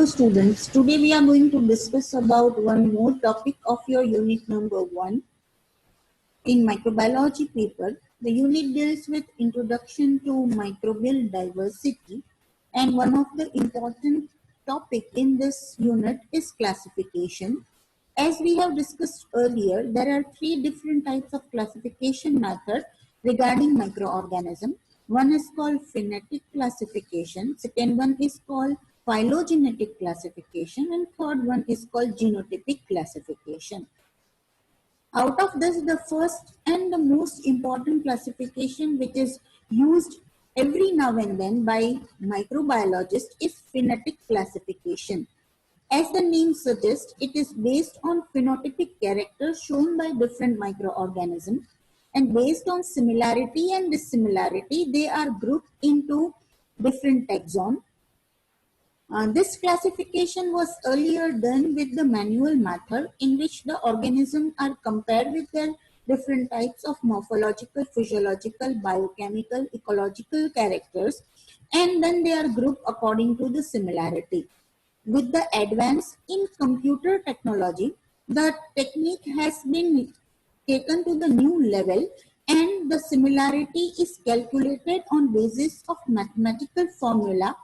Hello students, today we are going to discuss about one more topic of your unit number 1 in microbiology paper. The unit deals with introduction to microbial diversity, and one of the important topic in this unit is classification. As we have discussed earlier, there are 3 different types of classification method regarding microorganism. One is called phenetic classification, second one is called phylogenetic classification, and third one is called genotypic classification. Out of this, the first and the most important classification which is used every now and then by microbiologists is phenetic classification. As the name suggests, it is based on phenotypic characters shown by different microorganisms, and based on similarity and dissimilarity, they are grouped into different taxons. This classification was earlier done with the manual method, in which the organisms are compared with their different types of morphological, physiological, biochemical, ecological characters, and then they are grouped according to the similarity. With the advance in computer technology, the technique has been taken to the new level, and the similarity is calculated on basis of mathematical formula.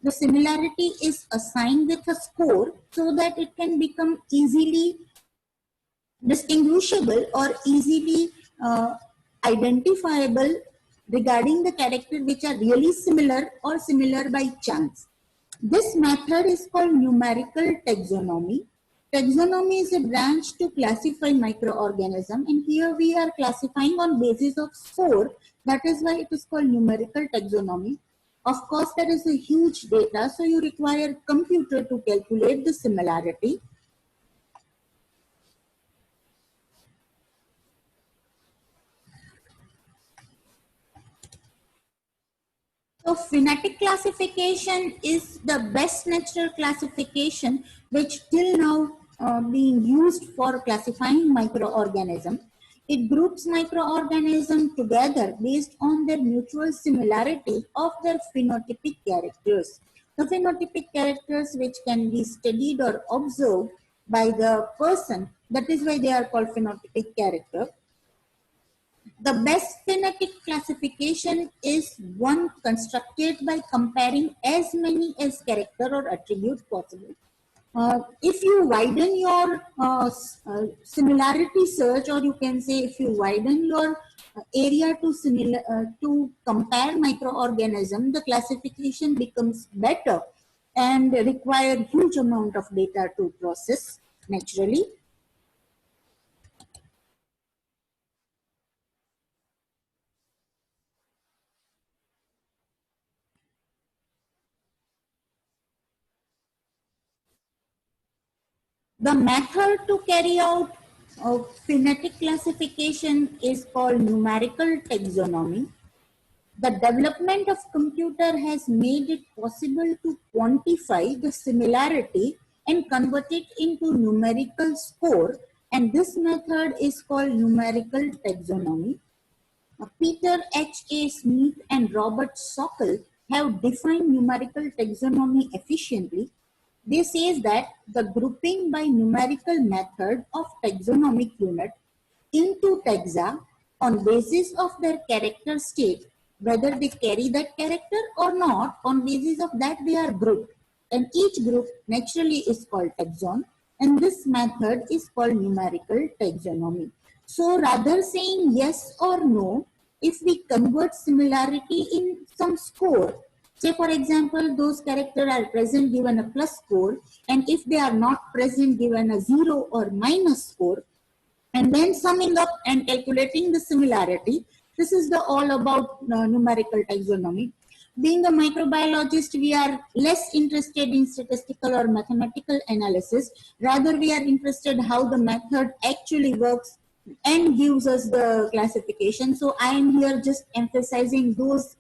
The similarity is assigned with a score so that it can become easily distinguishable or easily identifiable regarding the characters which are really similar or similar by chance. This method is called numerical taxonomy. Taxonomy is a branch to classify microorganisms, and here we are classifying on basis of score. That is why it is called numerical taxonomy. Of course, there is a huge data, so you require computer to calculate the similarity. So phenetic classification is the best natural classification which till now being used for classifying microorganisms. It groups microorganisms together based on their mutual similarity of their phenotypic characters. The phenotypic characters which can be studied or observed by the person, that is why they are called phenotypic character. The best phenetic classification is one constructed by comparing as many as character or attribute possible. If you widen your similarity search, or you can say if you widen your area to compare microorganism, the classification becomes better and require huge amount of data to process naturally. The method to carry out phenetic classification is called numerical taxonomy. The development of computer has made it possible to quantify the similarity and convert it into numerical score, and this method is called numerical taxonomy. Peter H. A. Smith and Robert Sokal have defined numerical taxonomy efficiently. They say that the grouping by numerical method of taxonomic unit into taxa on basis of their character state, whether they carry that character or not, on basis of that they are grouped. And each group naturally is called taxon, and this method is called numerical taxonomy. So rather saying yes or no, if we convert similarity in some score, say for example, those characters are present given a plus score, and if they are not present given a 0 or minus score, and then summing up and calculating the similarity, this is the all about numerical taxonomy. Being a microbiologist, we are less interested in statistical or mathematical analysis. Rather, we are interested how the method actually works and gives us the classification. So I am here just emphasizing those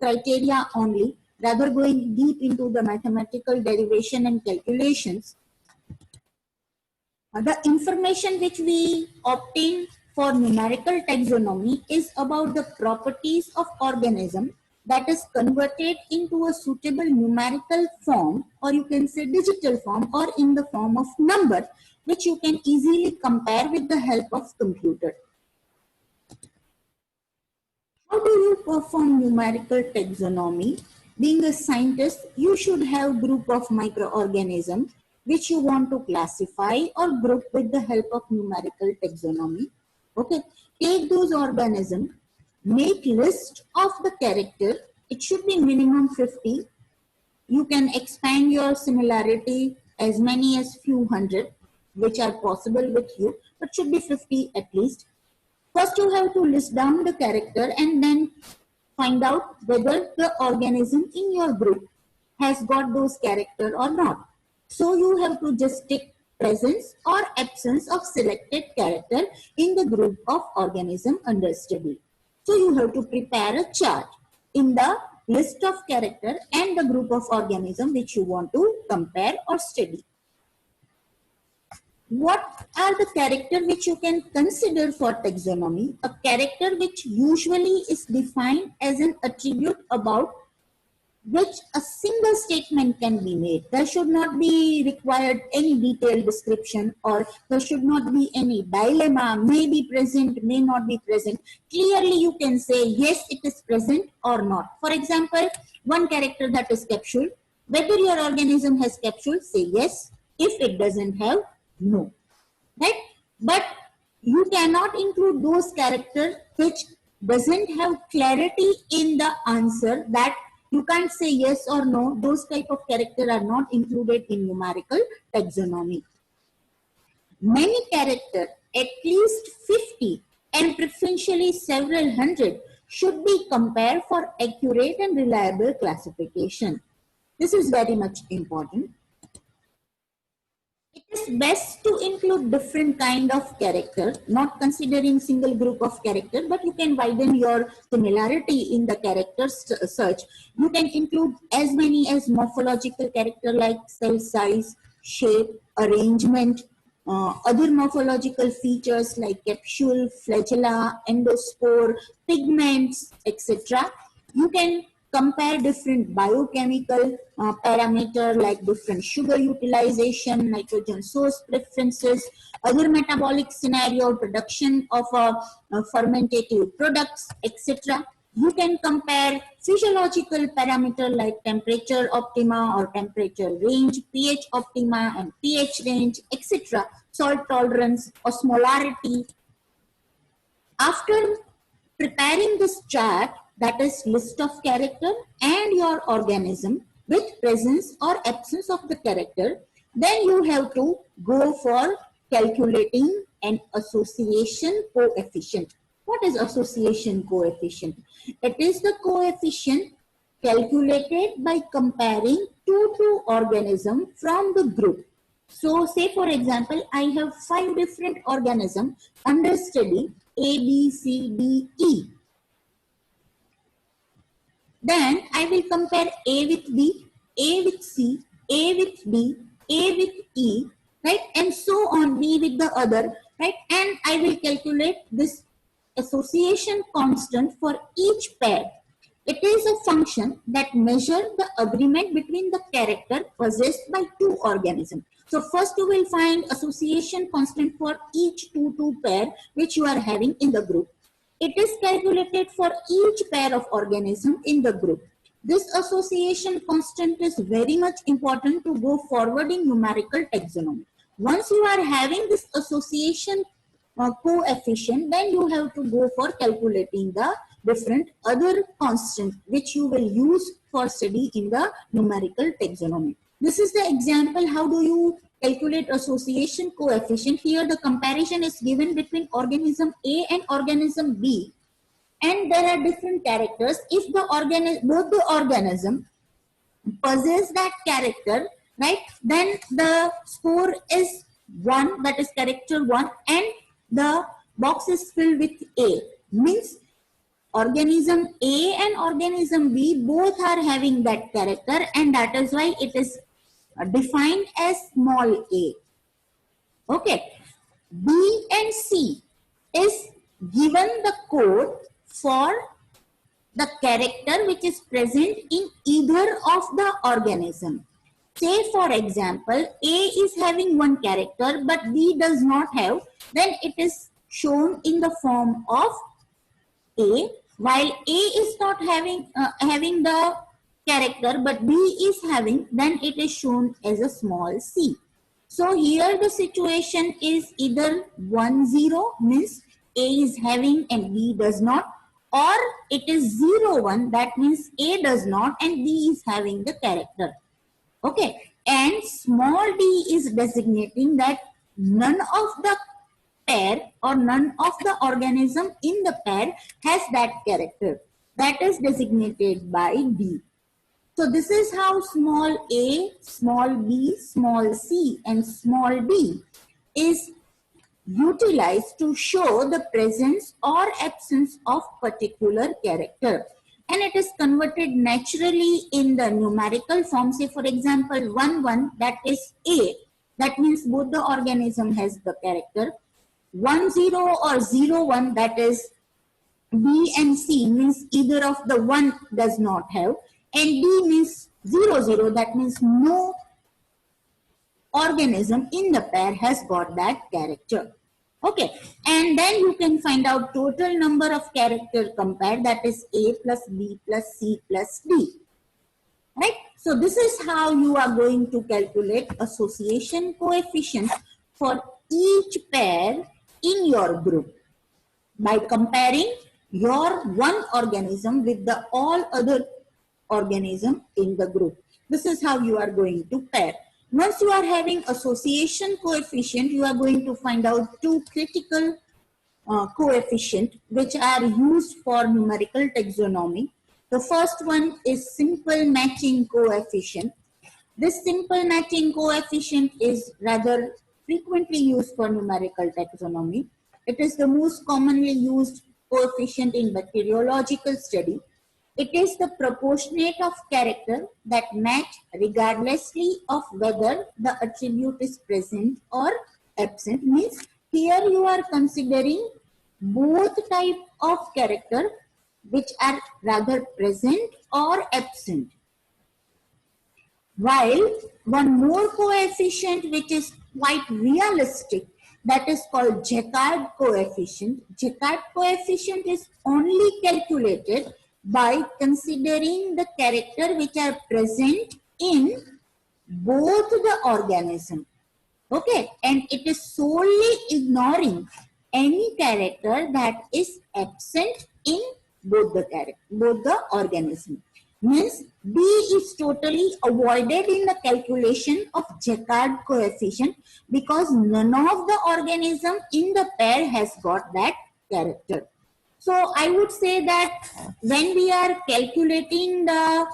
criteria only, rather going deep into the mathematical derivation and calculations. The information which we obtain for numerical taxonomy is about the properties of organism that is converted into a suitable numerical form, or you can say digital form, or in the form of number, which you can easily compare with the help of computer. How do you perform numerical taxonomy? Being a scientist, you should have group of microorganisms which you want to classify or group with the help of numerical taxonomy. Okay, take those organisms, make list of the character. It should be minimum 50. You can expand your similarity as many as few hundred, which are possible with you, but should be 50 at least. First, you have to list down the character and then find out whether the organism in your group has got those character or not. So you have to just tick presence or absence of selected character in the group of organism under study. So you have to prepare a chart in the list of character and the group of organism which you want to compare or study. What are the characters which you can consider for taxonomy? A character which usually is defined as an attribute about which a single statement can be made. There should not be required any detailed description, or there should not be any dilemma, may be present, may not be present. Clearly you can say yes, it is present or not. For example, one character that is capsule. Whether your organism has capsule, say yes. If it doesn't have, no. Right? But you cannot include those characters which doesn't have clarity in the answer, that you can't say yes or no. Those type of characters are not included in numerical taxonomy. Many characters, at least 50 and preferentially several hundred, should be compared for accurate and reliable classification. This is very much important. It is best to include different kind of character, not considering single group of character, but you can widen your similarity in the character search. You can include as many as morphological character like cell size, shape, arrangement, other morphological features like capsule, flagella, endospore, pigments, etc. You can compare different biochemical parameter like different sugar utilization, nitrogen source preferences, other metabolic scenario, production of fermentative products, etc. You can compare physiological parameter like temperature optima or temperature range, pH optima and pH range, etc. Salt tolerance, osmolarity. After preparing this chart, that is list of character and your organism with presence or absence of the character, then you have to go for calculating an association coefficient. What is association coefficient? It is the coefficient calculated by comparing two organisms from the group. So say for example, I have 5 different organisms under study A, B, C, D, E. Then I will compare A with B, A with C, A with D, A with E, right? And so on, B with the other, right? And I will calculate this association constant for each pair. It is a function that measures the agreement between the character possessed by 2 organisms. So first you will find association constant for each 2 pair which you are having in the group. It is calculated for each pair of organism in the group. This association constant is very much important to go forward in numerical taxonomy. Once you are having this association coefficient, then you have to go for calculating the different other constants which you will use for study in the numerical taxonomy. This is the example. How do you calculate association coefficient? Here the comparison is given between organism A and organism B, and there are different characters. If the both the organism possess that character, right, then the score is 1, that is character 1, and the box is filled with A. Means organism A and organism B both are having that character, and that is why it is defined as small a. Okay. B and C is given the code for the character which is present in either of the organism. Say for example, A is having one character but B does not have, then it is shown in the form of A, while A is not having the character but B is having, then it is shown as a small c. So here the situation is either 1 0 means A is having and B does not, or it is 0 1, that means A does not and B is having the character. Okay, and small d is designating that none of the pair or none of the organism in the pair has that character. That is designated by D. So this is how small a, small b, small c and small d is utilized to show the presence or absence of particular character. And it is converted naturally in the numerical form. Say for example 1 1, that is A, that means both the organism has the character. 1 0 or 0 1, that is B and C, means either of the one does not have, and D means 0 0, that means no organism in the pair has got that character. Okay, and then you can find out total number of character compared, that is A plus B plus C plus D. Right? So this is how you are going to calculate association coefficient for each pair in your group by comparing your one organism with the all other organism in the group. This is how you are going to pair. Once you are having association coefficient, you are going to find out two critical coefficient which are used for numerical taxonomy. The first one is simple matching coefficient. This simple matching coefficient is rather frequently used for numerical taxonomy. It is the most commonly used coefficient in bacteriological study. It is the proportionate of character that match regardlessly of whether the attribute is present or absent. Means here you are considering both type of character which are rather present or absent. While one more coefficient which is quite realistic, that is called Jaccard coefficient. Jaccard coefficient is only calculated by considering the character which are present in both the organism. Okay, and it is solely ignoring any character that is absent in both the organism. Means B is totally avoided in the calculation of Jaccard coefficient because none of the organism in the pair has got that character. So I would say that when we are calculating the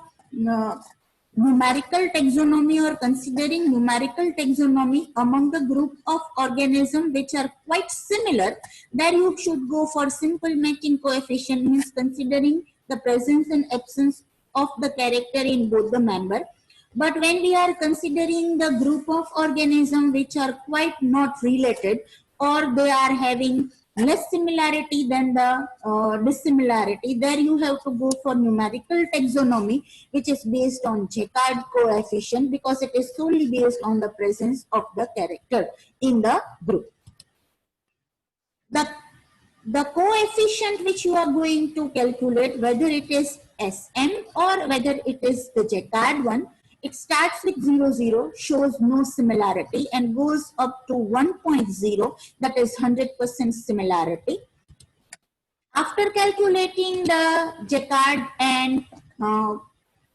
numerical taxonomy or considering numerical taxonomy among the group of organisms which are quite similar, then you should go for simple matching coefficient, means considering the presence and absence of the character in both the member. But when we are considering the group of organisms which are quite not related, or they are having less similarity than the dissimilarity, there you have to go for numerical taxonomy, which is based on Jaccard coefficient because it is solely based on the presence of the character in the group. The coefficient which you are going to calculate, whether it is SM or whether it is the Jaccard one, it starts with 0, 0, shows no similarity and goes up to 1.0, that is 100% similarity. After calculating the Jaccard and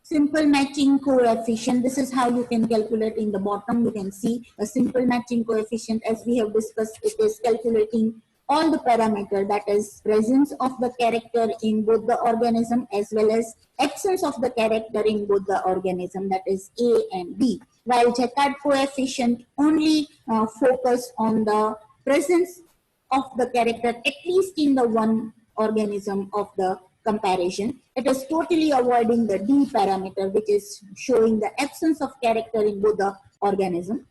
simple matching coefficient, this is how you can calculate. In the bottom you can see a simple matching coefficient. As we have discussed, it is calculating all the parameter, that is presence of the character in both the organism as well as absence of the character in both the organism, that is A and B. While Jaccard coefficient only focus on the presence of the character at least in the one organism of the comparison. It is totally avoiding the D parameter, which is showing the absence of character in both the organism.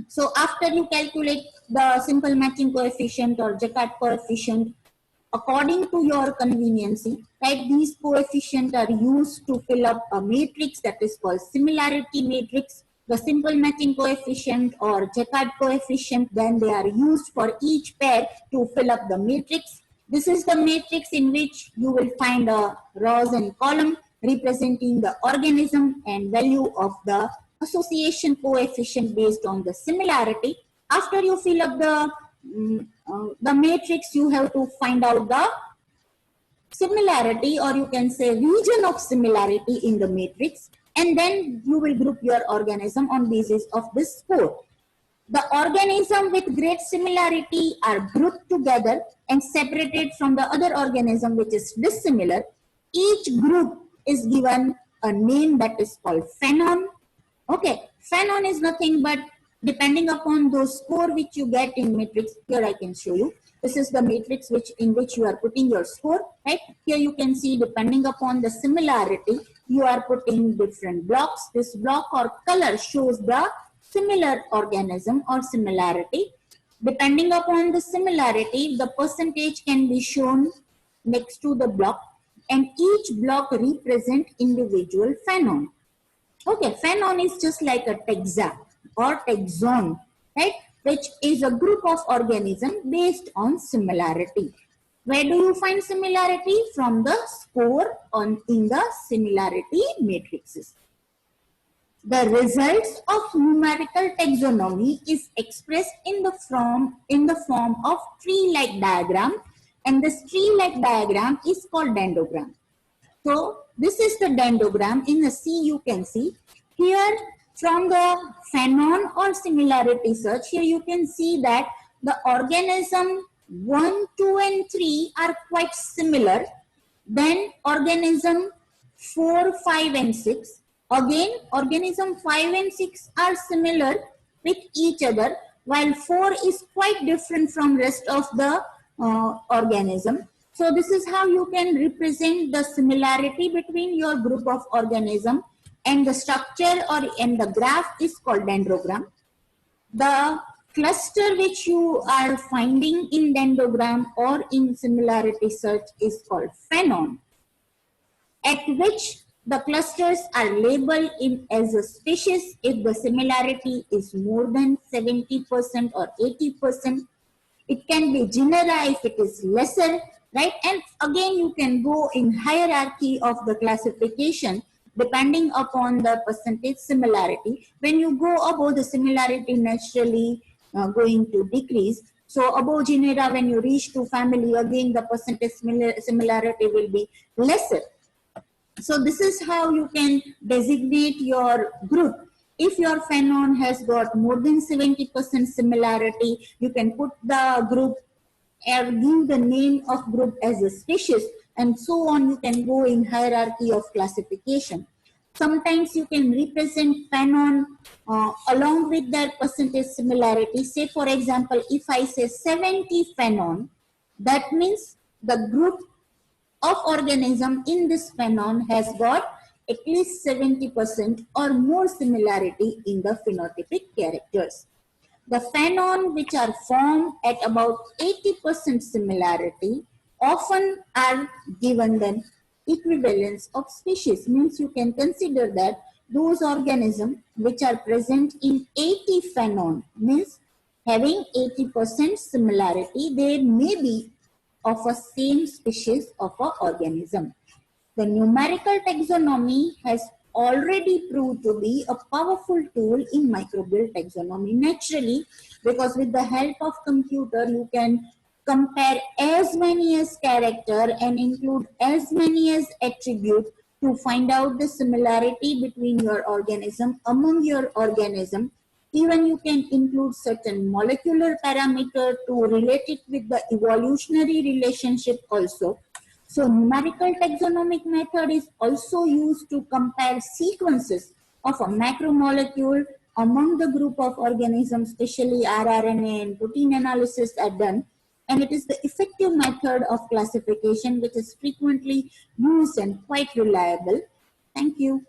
So after you calculate the simple matching coefficient or Jaccard coefficient according to your conveniency, right? These coefficients are used to fill up a matrix that is called similarity matrix. The simple matching coefficient or Jaccard coefficient, then they are used for each pair to fill up the matrix. This is the matrix in which you will find a rows and column representing the organism and value of the association coefficient based on the similarity. After you fill up the matrix, you have to find out the similarity, or you can say region of similarity in the matrix, and then you will group your organism on basis of this score. The organism with great similarity are grouped together and separated from the other organism which is dissimilar. Each group is given a name that is called phenon. Okay, phenon is nothing but depending upon those score which you get in matrix. Here I can show you. This is the matrix in which you are putting your score, right? Here you can see depending upon the similarity, you are putting different blocks. This block or color shows the similar organism or similarity. Depending upon the similarity, the percentage can be shown next to the block, and each block represent individual phenon. Okay, phenon is just like a taxa or taxon, right? Which is a group of organisms based on similarity. Where do you find similarity? From the score in the similarity matrices. The results of numerical taxonomy is expressed in the form of tree-like diagram, and this tree-like diagram is called dendrogram. So this is the dendrogram. In the C you can see here from the phenon or similarity search. Here you can see that the organism 1, 2 and 3 are quite similar. Then organism 4, 5 and 6. Again, organism 5 and 6 are similar with each other, while 4 is quite different from rest of the organism. So this is how you can represent the similarity between your group of organism, and the structure and the graph is called dendrogram. The cluster which you are finding in dendrogram or in similarity search is called phenon, at which the clusters are labeled as a species if the similarity is more than 70% or 80%. It can be genera if it is lesser, right? And again, you can go in hierarchy of the classification depending upon the percentage similarity. When you go above, the similarity naturally going to decrease. So above genera, when you reach to family, again the percentage similarity will be lesser. So this is how you can designate your group. If your phenon has got more than 70% similarity, you can put the group and give the name of group as a species, and so on. You can go in hierarchy of classification. Sometimes you can represent phenon along with their percentage similarity. Say for example, if I say 70 phenon, that means the group of organism in this phenon has got at least 70% or more similarity in the phenotypic characters. The phenon which are formed at about 80% similarity often are given the equivalence of species. Means you can consider that those organisms which are present in 80 phenon, means having 80% similarity, they may be of a same species of an organism. The numerical taxonomy has already proved to be a powerful tool in microbial taxonomy naturally, because with the help of computer you can compare as many as character and include as many as attributes to find out the similarity between your organism among your organism. Even you can include certain molecular parameter to relate it with the evolutionary relationship also. So numerical taxonomic method is also used to compare sequences of a macromolecule among the group of organisms, especially rRNA and protein analysis are done. And it is the effective method of classification which is frequently used and quite reliable. Thank you.